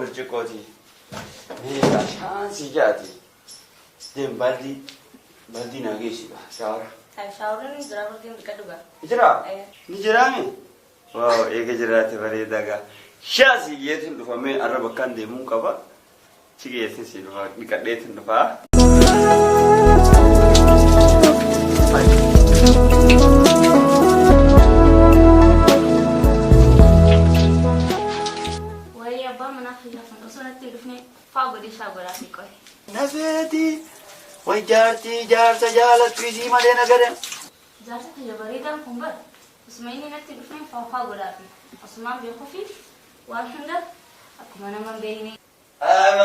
برجكوتي ميلا شانسي جاتي دين بلدي ناقيسي شاورا هاي شاورا درامر دين كدوغا إجرا نجرامي واو إيه جراتي بريداغا شاسي يتن دفامي أربع كان ديمون كبا تيجي يتن سيلفا بكريتن دفا ويا با منافي لفن أصلا تلفني فاقودي شاورا فيكوي نسيتي وجارتي جالت في سيما دينا قدم جارتك هي بريدة كمبر اسمعيني نكتب فين فاقودي أسمع بيخوفي والحمد أكو أنا من بيني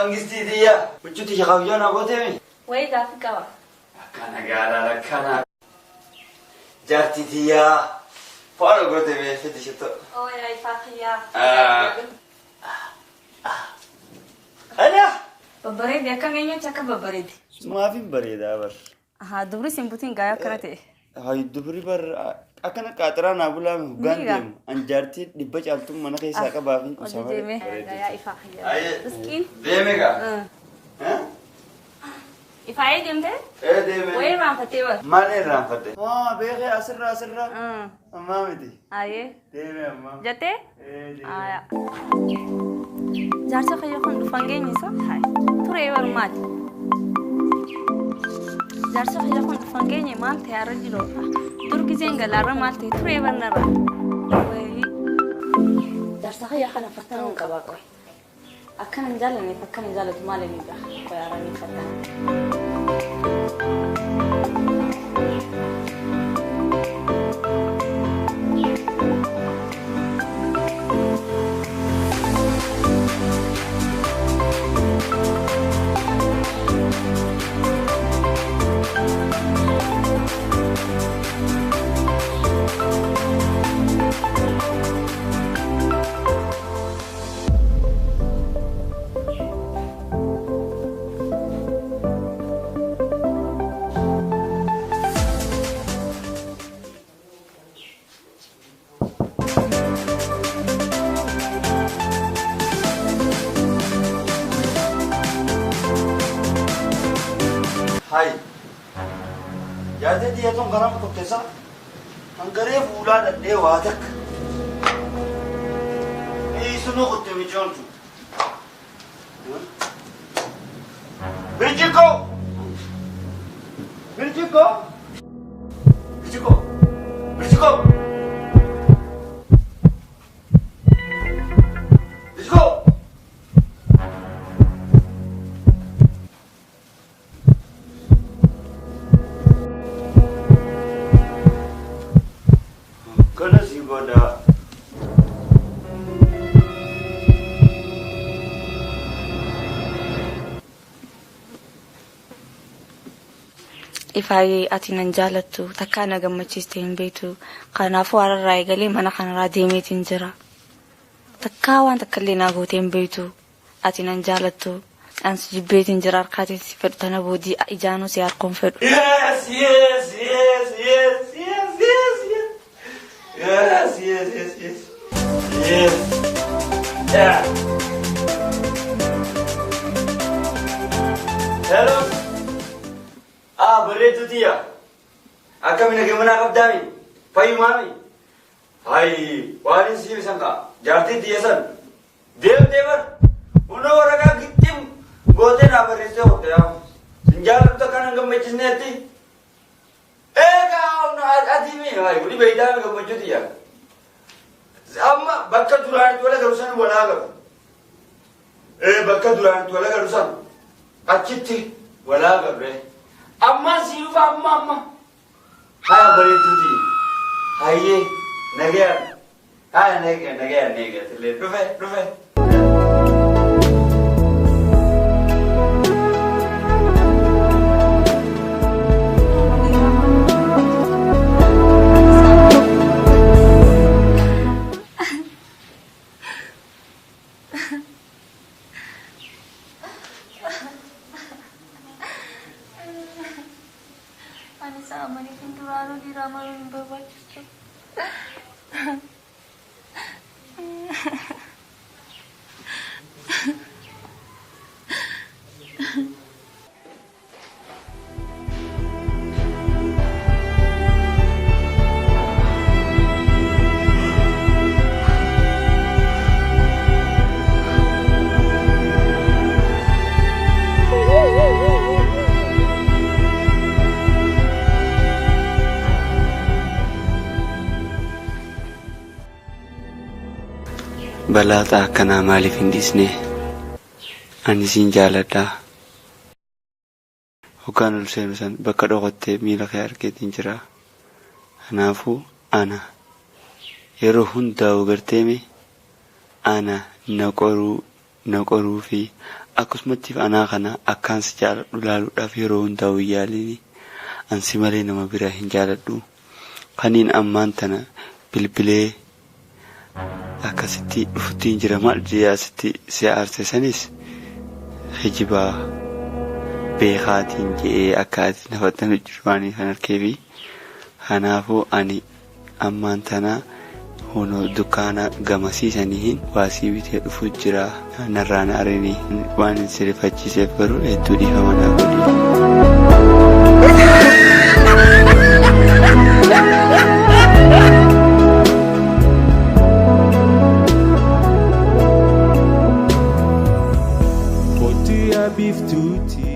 منجستي ديا وجوتي شغاويانا قوتي ويدا في كوا كان قالا لكنا جارتي ديا فارو قوتي فتي شتو أوه يا إفاقيا أنا ببريد يا كم يوم تك ببريد ما في بريدة بر ها دبري سيمبوتين غايا كرتي هاي دبري بر أكنا كاترا نابولا مغانديم أنجارتي دبج ألتم منا كيسا كبافين أجي ديمي غايا إفاقيا مسكين ديمي كا ها إفاقيا ديمتي إيه ديمي وين رام فتيور ماني رام فتي بيخي أسرة أمامي دي آيه ديمي أمام جاتي إيه ديمي آيا جارسا خيو خون دفانجيني صح هاي تري ورمات جارسا خيو خون دفانجيني مال تيارا جلوفا تركي زينغا لارا مال تي تري ورنرا وي جارسا خيو خانا فتنون كباقوي أكنا نجالني فكنا نجالت مالي نيجا وياراني فتن هاي جاتي دي يتون غرام كتسا هنغري فولا ددي واتك اي سنو قلت بيجونتو بيجيكو بيجيكو بيجيكو بيجيكو بيجيكو Kana si goda إفاي أتينا نجالتو تكانا جمتشيستين بيتو كنا فوار الرأي قالي ما نحن راديمي تنجرا تكاوان تكلينا قوتين بيتو أتينا نجالتو أنس جبيت تنجرا ركاتي سفر تنبودي إجانو سيار كونفر Yes yes yes yes yes yes yes yes yes yes yes yeah hello bareedu diya akkamina gamana qabdaami fayyumaami hay waanin siibi sanka jaartii diya san deemtee bar hunda waraqaa gittim gootee naa barreessee hodhe yaa sinjaalatu akkanan gammachisneetti eegaa adiimi hay kuni beeydaami gammachuu diya amma bakka duraanitti wala garu san walaa garu bakka duraanitti wala garu san achitti walaa gabre amma siifa amma haya bareeduuti hayyee nagayaan haya nagayaan tillee dhufe Sama ni pintu diraamaa hin barbaachisu. balaaxaa akkanaa maaliif hin dhiisne? Ani siin jaaladhaa. Hoggaan ol seenu san bakka dhokottee miila kee argeetiin jira. Kanaafuu ana yeroo hundaa'u garteemi ana na qoruu fi akkasumattiif anaa kana akkaan si jaaladhu laaluudhaaf yeroo hundaa'u yaalini. Ansi malee nama biraa hin jaaladhu. Kaniin ammaan tana bilbilee akkasitti dhufuttiin jira maal jiyaasitti si aarse sanis hijibaa beekaatiin jedhee akka ati nafattan jiru waan kan arkeefi. Kanaafuu ani ammaan tana hono dukkaana gamasiisaniin waasii bitee dhufuu jira. Narraan arinii waan sirrifachiiseef garuu hedduu dhiifama naa godhi. Poti abiftuti